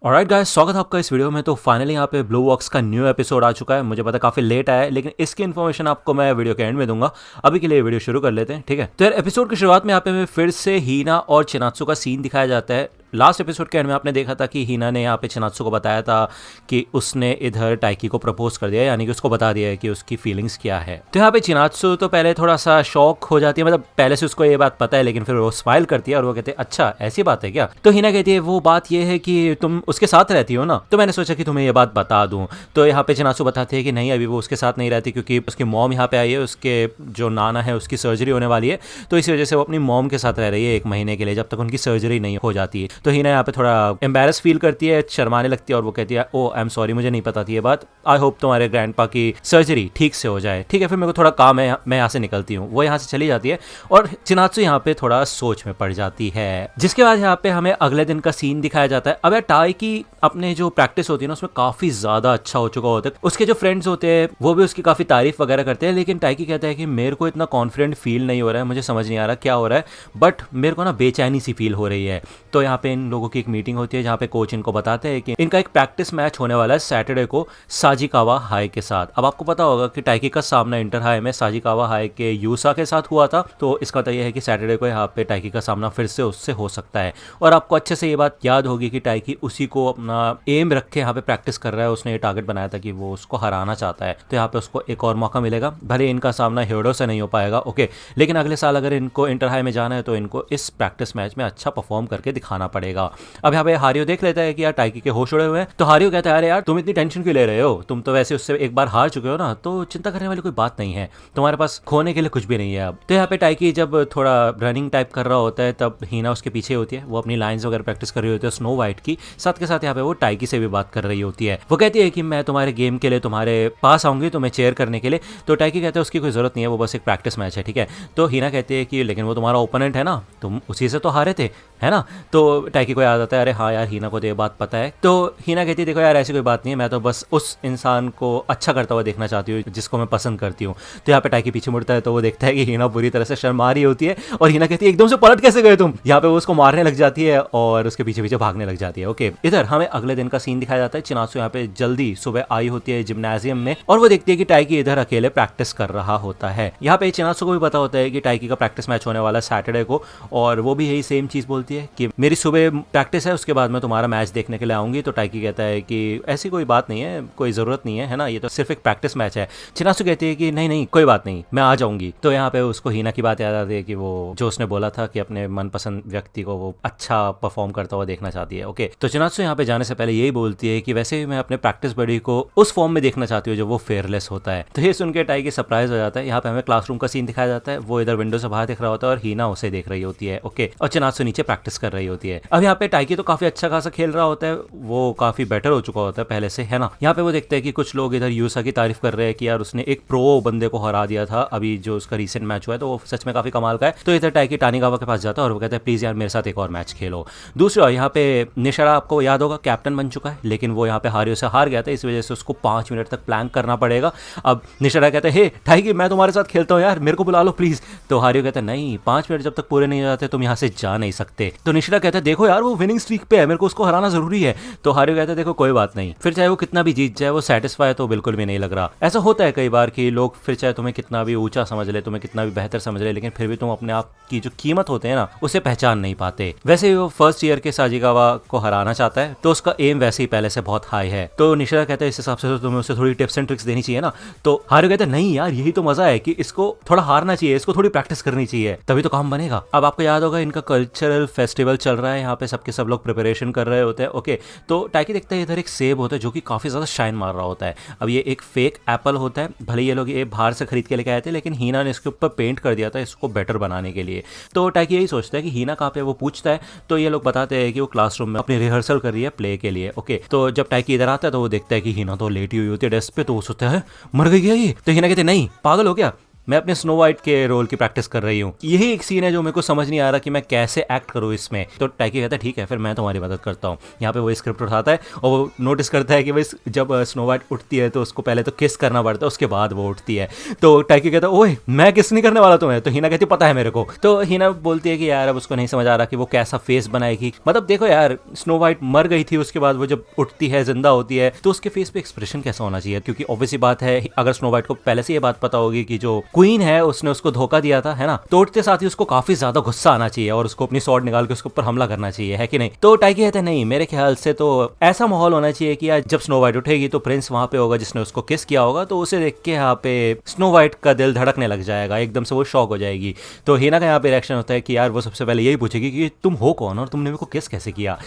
Alright guys, स्वागत है आपका इस वीडियो में। तो फाइनली यहाँ पे ब्लू वॉक्स का न्यू एपिसोड आ चुका है। मुझे पता काफी लेट आया है, लेकिन इसकी इन्फॉर्मेशन आपको मैं वीडियो के एंड में दूंगा। अभी के लिए वीडियो शुरू कर लेते हैं, ठीक है। तो यार एपिसोड की शुरुआत में यहाँ पे हमें फिर से हीना और चिनात्सु का सीन दिखाया जाता है। लास्ट एपिसोड के एंड में आपने देखा था कि हीना ने यहाँ पे चिनात्सु को बताया था कि उसने इधर टाइकी को प्रपोज कर दिया, यानी कि उसको बता दिया है कि उसकी फीलिंग्स क्या है। तो यहाँ पे चिनात्सु तो पहले थोड़ा सा शॉक हो जाती है, मतलब पहले से उसको ये बात पता है, लेकिन फिर वो स्माइल करती है और वो कहते हैं अच्छा ऐसी बात है क्या। तो हीना कहती है वो बात ये है कि तुम उसके साथ रहती हो ना, तो मैंने सोचा कि तुम्हें ये बात बता दूं। तो यहाँ पे चिनात्सु बताते हैं कि नहीं, अभी वो उसके साथ नहीं रहती क्योंकि उसकी मॉम यहाँ पे आई है, उसके जो नाना है उसकी सर्जरी होने वाली है, तो इस वजह से वो अपनी मॉम के साथ रह रही है 1 महीने के लिए, जब तक उनकी सर्जरी नहीं हो जाती है। तो हीना यहाँ पे थोड़ा एम्बैरस फील करती है, शर्माने लगती है और वो कहती है ओ आई एम सॉरी, मुझे नहीं पता थी ये बात। आई होप तुम्हारे ग्रैंडपा की सर्जरी ठीक से हो जाए। ठीक है, फिर मेरे को थोड़ा काम है, मैं यहाँ से निकलती हूँ। वो यहाँ से चली जाती है और चिनात्सु यहाँ पे थोड़ा सोच में पड़ जाती है। जिसके बाद यहाँ पे हमें अगले दिन का सीन दिखाया जाता है। अब यार टाई की अपने जो प्रैक्टिस होती है ना, उसमें काफी ज्यादा अच्छा हो चुका होता है। उसके जो फ्रेंड्स होते हैं वो भी उसकी काफी तारीफ वगैरह करते हैं, लेकिन टाइकी कहता है कि मेरे को इतना कॉन्फिडेंट फील नहीं हो रहा है, मुझे समझ नहीं आ रहा क्या हो रहा है, बट मेरे को ना बेचैनी सी फील हो रही है। तो यहाँ पे इन लोगों की एक मीटिंग होती है जहाँ पे कोच इनको बताते हैं कि इनका एक प्रैक्टिस मैच होने वाला है सैटरडे को साजिकावा हाई के साथ। अब आपको पता होगा कि टाइकी का सामना इंटर हाई में साजिकावा हाई के यूसा के साथ हुआ था, तो इसका मतलब यह है कि सैटरडे को यहाँ पे टाइकी का सामना फिर से उससे हो सकता है। और आपको अच्छे से ये बात याद होगी कि टाइकी उसी को अपना एम रख के यहाँ पे प्रैक्टिस कर रहा है। उसने ये टारगेट बनाया था कि वो उसको हराना चाहता है, तो यहाँ पे उसको एक और मौका मिलेगा। भले इनका सामना ह्योडो से नहीं हो पाएगा, ओके, लेकिन अगले साल अगर इनको इंटर हाई में जाना है तो इनको इस प्रैक्टिस मैच में अच्छा परफॉर्म करके दिखाना पड़ेगा। अब यहाँ पे हारियो देख लेता है कि यार टाइकी के होश उड़े हुए हैं, तो हारियो कहता है अरे यार तुम इतनी टेंशन क्यों ले रहे हो, तुम तो वैसे उससे एक बार हार चुके हो ना, तो चिंता करने वाली कोई बात नहीं है, तुम्हारे पास खोने के लिए कुछ भी नहीं है अब। तो यहाँ पे टाइकी जब थोड़ा रनिंग टाइप कर रहा होता है तब हीना उसके पीछे होती है, वो अपनी लाइंस वगैरह प्रैक्टिस कर रही होती है स्नो वाइट की, साथ के साथ यहाँ पे वो टाइकी से भी बात कर रही होती है। वो कहती है कि मैं तुम्हारे गेम के लिए तुम्हारे पास आऊंगी तुम्हें चेयर करने के लिए। तो टाइकी कहता है उसकी कोई जरूरत नहीं है, वो बस एक प्रैक्टिस मैच है, ठीक है। तो हीना कहती है कि लेकिन वो तुम्हारा ओपोनेंट है ना, तुम उसी से तो हारे थे, है ना। तो टाइकी को याद आता है अरे हाँ यार हीना को तो ये बात पता है। तो हीना कहती है देखो यार ऐसी कोई बात नहीं है, मैं तो बस उस इंसान को अच्छा करता हुआ देखना चाहती हूँ जिसको मैं पसंद करती हूँ। तो यहाँ पे टाइकी पीछे मुड़ता है तो वो देखता है कि हीना बुरी तरह से शर्मा रही होती है और हीना कहती है एकदम से पलट कैसे गए तुम। यहाँ पे वो उसको मारने लग जाती है और उसके पीछे पीछे भागने लग जाती है। ओके, इधर हमें अगले दिन का सीन दिखाया जाता है। चिनात्सु यहाँ पे जल्दी सुबह आई होती है जिम्नाजियम में और वो देखती है कि टाइकी इधर अकेले प्रैक्टिस कर रहा होता है। यहाँ पे चिनात्सु को भी पता होता है कि टाइकी का प्रैक्टिस मैच होने वाला है सैटरडे को, और वो भी यही सेम चीज बोलती है कि मेरी सुबह प्रैक्टिस है, उसके बाद मैं तुम्हारा मैच देखने के लिए आऊंगी। तो टाइकी कहता है कि ऐसी कोई बात नहीं है, कोई जरूरत नहीं है ना, ये तो सिर्फ एक प्रैक्टिस मैच है। चिनात्सु कहती है कि नहीं नहीं कोई बात नहीं, मैं आ जाऊंगी। तो यहाँ पे उसको हीना की बात याद आती है कि वो जो उसने बोला था कि अपने मनपसंद व्यक्ति को वो अच्छा परफॉर्म करता हुआ देखना चाहती है। ओके, तो चिनात्सु यहाँ पे जाने से पहले यही बोलती है कि वैसे भी मैं अपने प्रैक्टिस बडी को उस फॉर्म में देखना चाहती हूँ जो वो फेयरलेस होता है। तो ये सुन के टाइकी सरप्राइज हो जाता है। यहाँ पे हमें क्लासरूम का सीन दिखाया जाता है, वो इधर विंडो से बाहर दिख रहा होता है और हीना उसे देख रही होती है। ओके, और चिनात्सु नीचे प्रैक्टिस कर रही होती है। अब यहाँ पे टाइकी तो काफी अच्छा खासा खेल रहा होता है, वो काफी बेटर हो चुका होता है पहले से, है ना। यहाँ पे वो देखते हैं कि कुछ लोग इधर यूसा की तारीफ कर रहे हैं कि यार उसने एक प्रो बंदे को हरा दिया था अभी जो उसका रीसेंट मैच हुआ है, तो वो सच में काफी कमाल का है। तो इधर टाइकी टानीगावा के पास जाता है और वो कहता है प्लीज यार मेरे साथ एक और मैच खेलो। दूसरा यहाँ पे निशारा आपको याद होगा कैप्टन बन चुका है, लेकिन वो यहाँ पे हारियो से हार गया था, इस वजह से उसको 5 मिनट तक प्लान करना पड़ेगा। अब निशारा कहता है हे टाइकी मैं तुम्हारे साथ खेलता हूँ यार, मेरे को बुला लो प्लीज। तो हारियो कहता है नहीं, 5 मिनट जब तक पूरे नहीं हो जाते तुम यहाँ से जा नहीं सकते। तो निशारा कहता है देखो यार वो विनिंग स्ट्रीक पे है, मेरे को उसको हराना जरूरी है। तो हारियो कहता है देखो कोई बात नहीं, फिर चाहे वो कितना भी जीत जाए वो सेटिस्फाई तो बिल्कुल भी नहीं लग रहा। ऐसा होता है कई बार कि लोग फिर चाहे तुम्हें कितना भी ऊंचा समझ ले, तुम्हें कितना भी बेहतर समझ ले, लेकिन फिर भी तुम अपने आप की जो कीमत होते हैं ना उसे पहचान नहीं पाते। वैसे वो फर्स्ट ईयर के साजिकावा को हराना चाहता है, तो उसका एम वैसे ही पहले से बहुत हाई है। तो निशिरा कहता है इस हिसाब से तो तुम्हें उसे थोड़ी टिप्स एंड ट्रिक्स देनी चाहिए ना। तो हारियो कहता है नहीं यार यही तो मजा है कि इसको थोड़ा हारना चाहिए, इसको थोड़ी प्रैक्टिस करनी चाहिए, तभी तो काम बनेगा। अब आपको याद होगा इनका कल्चरल फेस्टिवल चल रहा है, यहाँ पे सबके सब लोग प्रिपरेशन कर रहे होते हैं। ओके, तो टाइकी देखता है इधर एक सेब होता है जो कि काफी ज्यादा शाइन मार रहा होता है। अब ये एक फेक एप्पल होता है, भले ये लोग ये बाहर से खरीद के लेके आए थे, लेकिन हीना ने इसके ऊपर पेंट कर दिया था इसको बेटर बनाने के लिए। तो टाइकी यही सोचता है कि हीना कहाँ पे, वो पूछता है तो ये लोग बताते हैं कि वो क्लासरूम में अपनी रिहर्सल कर रही है प्ले के लिए। ओके, तो जब टाइकी इधर आता है तो वो देखता है कि हीना तो लेटी हुई होती है डेस्क पे, तो वो सोचता है मर गई क्या ये। तो हीना कहते नहीं पागल हो क्या, मैं अपने स्नो वाइट के रोल की प्रैक्टिस कर रही हूँ। यही एक सीन है जो मेरे को समझ नहीं आ रहा कि मैं कैसे एक्ट करूँ इसमें। तो टाइकी कहता है ठीक है फिर मैं तुम्हारी मदद करता हूँ। यहाँ पे वो स्क्रिप्ट उठाता है और वो नोटिस करता है कि भाई जब स्नो वाइट उठती है तो उसको पहले तो किस करना पड़ता है, उसके बाद वो उठती है। तो टाइकी कहता है ओए मैं किस नहीं करने वाला तुम्हें। तो हिना कहती पता है मेरे को। तो हिना बोलती है कि यार अब उसको नहीं समझ आ रहा कि वो कैसा फेस बनाएगी। मतलब देखो यार स्नो वाइट मर गई थी, उसके बाद वो जब उठती है जिंदा होती है तो उसके फेस पे एक्सप्रेशन कैसा होना चाहिए, क्योंकि ऑब्वियसली बात है अगर स्नो वाइट को पहले से ये बात पता होगी कि जो क्वीन है उसने उसको धोखा दिया था, है ना, तो उठते साथ ही उसको काफी ज्यादा गुस्सा आना चाहिए और उसको अपनी स्वॉर्ड निकाल के उसके ऊपर हमला करना चाहिए, है कि नहीं। तो टाइकी कहते हैं नहीं मेरे ख्याल से तो ऐसा माहौल होना चाहिए कि यार जब स्नो वाइट उठेगी तो प्रिंस वहां पे होगा जिसने उसको किस किया होगा, तो उसे देख के यहाँ पे स्नो वाइट का दिल धड़कने लग जाएगा, एकदम से वो शॉक हो जाएगी। तो हिना का यहाँ पे रिएक्शन होता है कि यार वो सबसे पहले यही पूछेगी कि तुम हो कौन और तुमने मेरे को किस कैसे किया।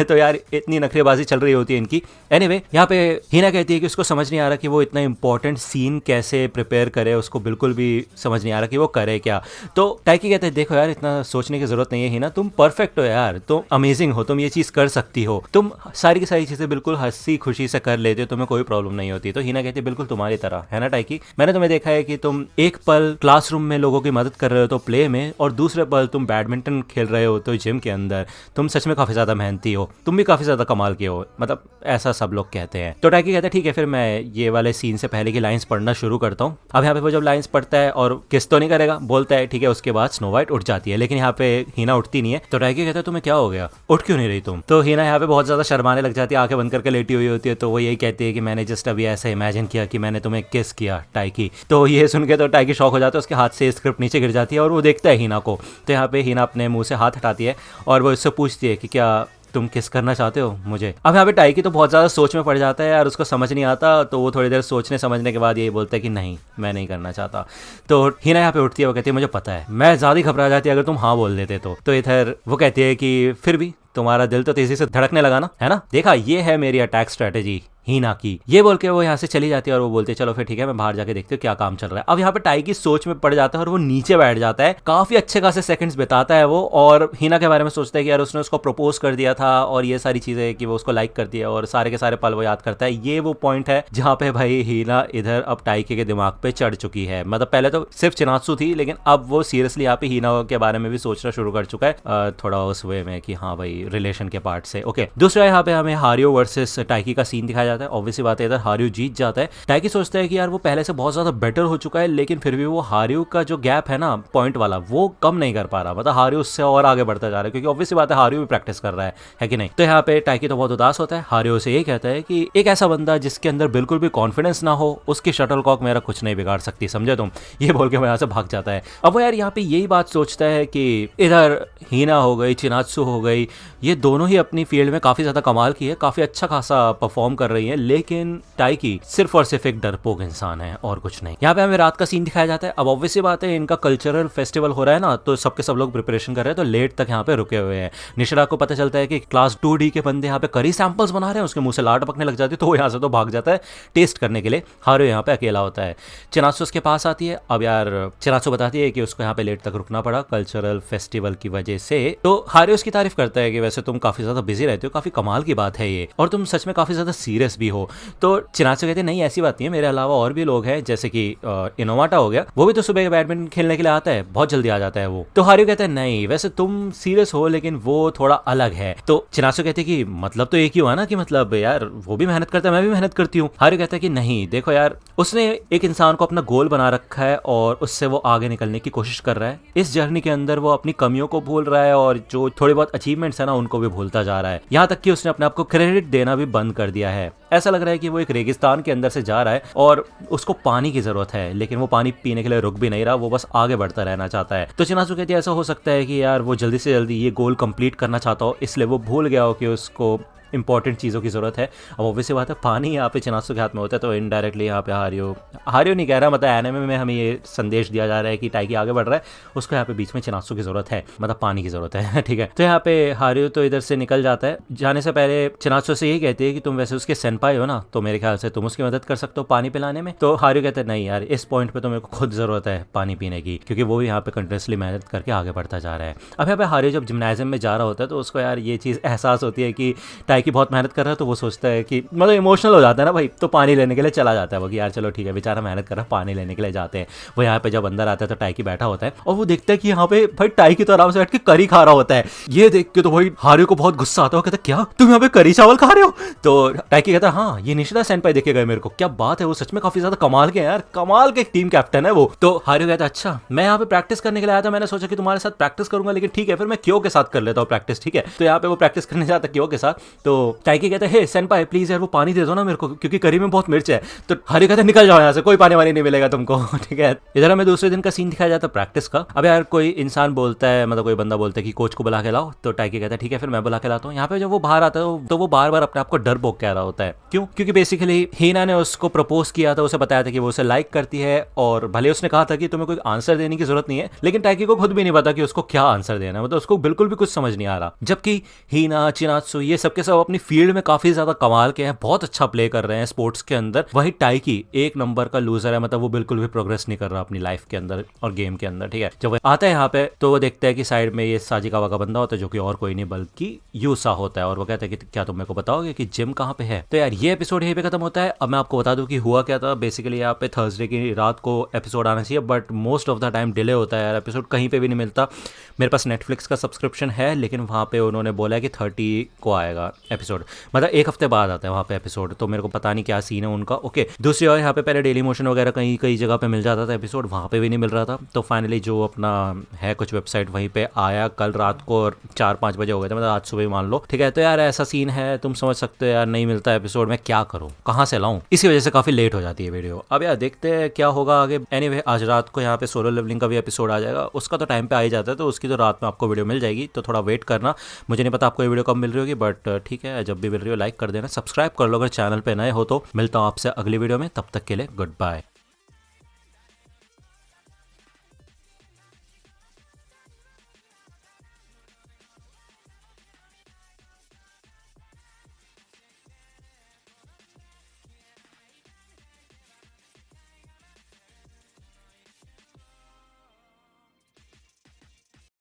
तो यार इतनी नखरेबाजी चल रही होती है इनकी। एनीवे यहाँ पे हिना कहती है कि उसको समझ नहीं आ रहा कि वो इतना इंपॉर्टेंट सीन कैसे प्रिपेयर करे, उसको बिल्कुल भी समझ नहीं आ रहा कि वो करे क्या। तो टाइकी कहते हैं देखो यार इतना सोचने की जरूरत नहीं है हिना, तुम परफेक्ट हो यार, तुम अमेजिंग हो, तुम ये चीज कर सकती हो, तुम सारी की सारी चीजें बिल्कुल हंसी खुशी से कर लेते हो, तुम्हें कोई प्रॉब्लम नहीं होती। तो हिना कहती है बिल्कुल तुम्हारी तरह, है ना टाइकी, मैंने तुम्हें देखा है कि तुम एक पल क्लासरूम में लोगों की मदद कर रहे हो तो प्ले में, और दूसरे पल तुम बैडमिंटन खेल रहे हो तो जिम के अंदर, तुम सच में काफी ज्यादा मेहनती हो, तुम भी काफी ज्यादा कमाल के हो, मतलब ऐसा सब लोग कहते हैं। तो टाइकी कहता है ठीक है फिर मैं ये वाले सीन से पहले की लाइंस पढ़ना शुरू करता हूँ। अब यहाँ पे वो जब लाइंस पढ़ता है और किस तो नहीं करेगा, बोलता है ठीक है, उसके बाद स्नो वाइट उठ जाती है, लेकिन यहाँ पे हिना उठती नहीं है। तो टाइकी कहता है तुम्हें क्या हो गया, उठ क्यों नहीं रही तुम। तो हिना यहाँ पे बहुत ज्यादा शर्माने लग जाती है, आंखें बंद करके लेटी हुई होती है। तो वो यही कहती है कि मैंने जस्ट अभी ऐसा इमेजिन किया कि मैंने तुम्हें किस किया टाइकी। तो ये सुन के तो टाइकी शॉक हो जाता है, उसके हाथ से स्क्रिप्ट नीचे गिर जाती है और वो देखता है हिना को। तो यहाँ पे हिना अपने मुंह से हाथ हटाती है और वो इससे पूछती है कि क्या तुम किस करना चाहते हो मुझे। अब यहाँ पे टाइकी तो बहुत ज़्यादा सोच में पड़ जाता है यार, उसको समझ नहीं आता। तो वो थोड़ी देर सोचने समझने के बाद यही बोलता है कि नहीं मैं नहीं करना चाहता। तो हिना यहाँ पे उठती है, वो कहती है मुझे पता है, मैं ज़्यादा घबरा जाती अगर तुम हाँ बोल देते तो इधर वो कहती है कि फिर भी तुम्हारा दिल तो तेजी से धड़कने लगा ना, है ना, देखा ये है मेरी अटैक स्ट्रेटेजी हिना की। ये बोल के वो यहाँ से चली जाती है और वो बोलते हैं चलो फिर ठीक है मैं बाहर जाके देखती हूँ क्या काम चल रहा है। अब यहाँ पे टाइकी सोच में पड़ जाता है और वो नीचे बैठ जाता है, काफी अच्छे खासे सेकंड्स बिताता है वो, और हिना के बारे में सोचता है कि यार उसने उसको प्रपोज कर दिया था और ये सारी चीजें कि वो उसको लाइक करती है और सारे के सारे पल वो याद करता है। ये वो पॉइंट है जहाँ पे भाई हिना इधर अब टाइकी के दिमाग पे चढ़ चुकी है। मतलब पहले तो सिर्फ चिनात्सु थी, लेकिन अब वो सीरियसली यहाँ पे हिना के बारे में भी सोचना शुरू कर चुका है, थोड़ा उस वे में कि हाँ भाई रिलेशन के पार्ट से। ओके, दूसरा यहाँ पे हमें हारियो वर्सेस टाइकी का सीन दिखाया जाता है। ऑब्वियसली बात है इधर हारियो जीत जाता है। टाइकी सोचता है कि यार वो पहले से बहुत ज्यादा बेटर हो चुका है, लेकिन फिर भी वो हारियो का जो गैप है ना पॉइंट वाला वो कम नहीं कर पा रहा। मतलब हारियो उससे और आगे बढ़ता जा रहा है, क्योंकि ऑब्वियसली बात है हारियो भी प्रैक्टिस कर रहा है कि नहीं। तो यहाँ पे टाइकी तो बहुत उदास होता है, हारियो से ये कहता है कि एक ऐसा बंदा जिसके अंदर बिल्कुल भी कॉन्फिडेंस ना हो उसकी शटलकॉक मेरा कुछ नहीं बिगाड़ सकती, समझे तुम। ये बोल के वो यहाँ से भाग जाता है। अब वो यार यहाँ पे यही बात सोचता है कि इधर हिना हो गई, चिनात्सु हो गई, ये दोनों ही अपनी फील्ड में काफी ज्यादा कमाल की है, काफी अच्छा खासा परफॉर्म कर रही है, लेकिन टाइकी सिर्फ और सिर्फ एक डरपोक इंसान है और कुछ नहीं। यहाँ पे हमें रात का सीन दिखाया जाता है। अब ऑब्वियसली बात है इनका कल्चरल फेस्टिवल हो रहा है ना, तो सबके सब लोग प्रिपरेशन कर रहे हैं, तो लेट तक यहाँ पे रुके हुए हैं। निशिरा को पता चलता है कि क्लास 2D के बंदे यहाँ पे करी सैंपल्स बना रहे हैं, उसके मुंह से लाट पकने लग जाती है, तो वो यहाँ से तो भाग जाता है टेस्ट करने के लिए। हारियो यहाँ पे अकेला होता है। चिनात्सु उसके पास आती है। अब यार चिनात्सु बताती है कि उसको यहाँ पे लेट तक रुकना पड़ा कल्चरल फेस्टिवल की वजह से। तो हारियो उसकी तारीफ करता है कि वैसे तुम काफी ज्यादा बिजी रहते हो, काफी कमाल की बात है ये, और तुम सच में काफी ज्यादा सीरियस भी हो। तो चिनात्सु कहते हैं नहीं ऐसी बात नहीं है, मेरे अलावा और भी लोग हैं, जैसे कि इनोवाटा हो गया, वो भी तो सुबह बैडमिंटन खेलने के लिए आता है, बहुत जल्दी आ जाता है वो। तो हारियो कहते हैं नहीं वैसे तुम सीरियस हो, लेकिन वो थोड़ा अलग है। तो चिनात्सु कहते हैं कि मतलब तो एक ही हुआ ना, कि मतलब यार वो भी मेहनत करता है मैं भी मेहनत करती हूँ। हारियो कहता है कि नहीं देखो यार, उसने एक इंसान को अपना गोल बना रखा है और उससे वो आगे निकलने की कोशिश कर रहा है। इस जर्नी के अंदर वो अपनी कमियों को भूल रहा है और जो थोड़े बहुत अचीवमेंट्स है ना उनको भी भूलता जा रहा है। यहाँ तक कि उसने अपने आप को क्रेडिट देना भी बंद कर दिया है। ऐसा लग रहा है कि वो एक रेगिस्तान के अंदर से जा रहा है और उसको पानी की जरूरत है, लेकिन वो पानी पीने के लिए रुक भी नहीं रहा, वो बस आगे बढ़ता रहना चाहता है। तो चिनात्सु कहती है ऐसा हो सकता है कि यार वो जल्दी से जल्दी ये गोल कंप्लीट करना चाहता हो, इसलिए वो भूल गया हो कि उसको इंपॉर्टेंट चीज़ों की जरूरत है। अब ऑब्वियसली बात है पानी यहाँ पे चिनात्सु के हाथ में होता है, तो इनडायरेक्टली यहाँ पे हारियो नहीं कह रहा, मतलब एनिमे में हमें ये संदेश दिया जा रहा है कि टाइकी आगे बढ़ रहा है, उसको यहाँ पे बीच में चिनात्सु की जरूरत है, मतलब पानी की जरूरत है। ठीक है, तो यहाँ पे हारियो तो इधर से निकल जाता है। जाने से पहले चिनात्सु से यही कहती है कि तुम वैसे उसके सेनपाई हो ना, तो मेरे ख्याल से तुम उसकी मदद कर सकते हो पानी पिलाने में। तो हारियो कहते हैं नहीं यार, इस पॉइंट पे तो मेरे को खुद जरूरत है पानी पीने की, क्योंकि वो भी यहाँ पे कंटिन्यूसली मेहनत करके आगे बढ़ता जा रहा है। अब यहाँ पे हारियो जब जिम्नाजियम में जा रहा होता है तो उसको यार ये चीज़ एहसास होती है कि टाइकी बहुत मेहनत कर रहा है तो वो सोचता है कि मतलब इमोशनल हो जाता है ना भाई, तो पानी लेने के लिए चला जाता है वो कि यार चलो ठीक है बेचारा मेहनत कर रहा है, पानी लेने के लिए जाते हैं। वो यहाँ पे जब अंदर आता है तो टाइकी बैठा होता है और वो देखता है कि यहाँ पे भाई टाइकी तो आराम से बैठ के करी खा रहा होता है। ये देख के तो भाई हारियो को बहुत गुस्सा आता है, कहता क्या तुम यहाँ पे करी चावल खा रहे हो? तो टाइकी कहता है हाँ ये निशिता सेनपाई देखे गए मेरे को, क्या बात है, वो सच में काफी ज्यादा कमाल के यार, कमाल के टीम कैप्टन है वो। तो हारियो कहता है अच्छा मैं यहाँ पे प्रैक्टिस करने के लिए आया था, मैंने सोचा कि तुम्हारे साथ प्रैक्टिस करूंगा, लेकिन ठीक है फिर मैं क्यो के साथ कर लेता हूँ प्रैक्टिस, ठीक है। तो यहाँ पे वो प्रैक्टिस करने जाता है क्यो के साथ। तो टाइकी कहता है हे सेनपाई प्लीज यार वो पानी दे दो ना मेरे को, क्योंकि करी में बहुत मिर्च है। तो हारियो कहता है निकल जाओ यहाँ से, कोई पानी वानी नहीं मिलेगा तुमको, ठीक है। इधर हमें दूसरे दिन का सीन दिखाया जाता है प्रैक्टिस का। अब यार कोई इंसान बोलता है, मतलब कोई बंदा बोलता है कि कोच को बुला के लाओ, तो टाइकी कहता है ठीक है फिर मैं बुला के लाता हूँ। यहाँ पे जब वो बाहर आता है तो वो बार बार अपने आप को डर पोक कह रहा होता है, क्यों? क्योंकि बेसिकली हीना ने उसको प्रपोज किया था, उसे बताया था कि वो उसे लाइक करती है, और भले उसने कहा था कि तुम्हें कोई आंसर देने की जरूरत नहीं है, लेकिन टाइकी को खुद भी नहीं पता कि उसको क्या आंसर देना है, मतलब उसको बिल्कुल भी कुछ समझ नहीं आ रहा। जबकि हीना, चिनात्सु ये सबके सब अपनी फील्ड में काफी ज्यादा कमाल के हैं, बहुत अच्छा प्ले कर रहे हैं स्पोर्ट्स के अंदर। वही टाइकी एक नंबर का लूजर है, मतलब वो बिल्कुल भी प्रोग्रेस नहीं कर रहा अपनी लाइफ के अंदर और गेम के अंदर, ठीक है। जब वो आता है यहाँ पे तो वो देखता है कि साइड में ये साजिकावा का बंदा होता है, जो कि और कोई नहीं बल्कि यूसा होता है, और वो कहता है कि क्या तुम मेरे को बताओगे कि जिम कहाँ पे है? तो यार ये एपिसोड यहीं पे खत्म होता है। अब मैं आपको बता दूं कि हुआ क्या था। बेसिकली यहाँ पे थर्सडे की रात को एपिसोड आना चाहिए, but most of the time delay होता है यार, एपिसोड कहीं पे भी नहीं मिलता। मेरे पास नेटफ्लिक्स का सब्सक्रिप्शन है, लेकिन वहाँ पे उन्होंने बोला है कि 30 को आएगा एपिसोड, मतलब एक हफ्ते बाद आता है वहाँ पे एपिसोड, तो मेरे को पता नहीं क्या सीन है उनका। ओके, दूसरी ओर यहाँ पे पहले डेली मोशन वगैरह कहीं कई जगह पे मिल जाता था एपिसोड, वहाँ पे भी नहीं मिल रहा था। तो फाइनली जो अपना है कुछ वेबसाइट वहीं पे आया कल रात को, और 4-5 बजे हो गए थे, मतलब आज सुबह ही मान लो, ठीक है। तो यार ऐसा सीन है, तुम समझ सकते हो यार, नहीं मिलता एपिसोड, मैं क्या करूँ, कहाँ से लाऊं, इसी वजह से काफी लेट हो जाती है वीडियो। अब यार देखते हैं क्या होगा आगे। एनीवे आज रात को यहाँ पे सोलो लेवलिंग का भी एपिसोड आ जाएगा, उसका तो टाइम पे आ ही जाता है, तो उसकी तो रात में आपको वीडियो मिल जाएगी, तो थोड़ा वेट करना। मुझे नहीं पता आपको ये वीडियो कब मिल रही होगी, बट ठीक है जब भी मिल रही हो लाइक कर देना, सब्सक्राइब कर लो अगर चैनल पे नए हो तो। मिलता हूँ आपसे अगली वीडियो में, तब तक के लिए गुड बाय।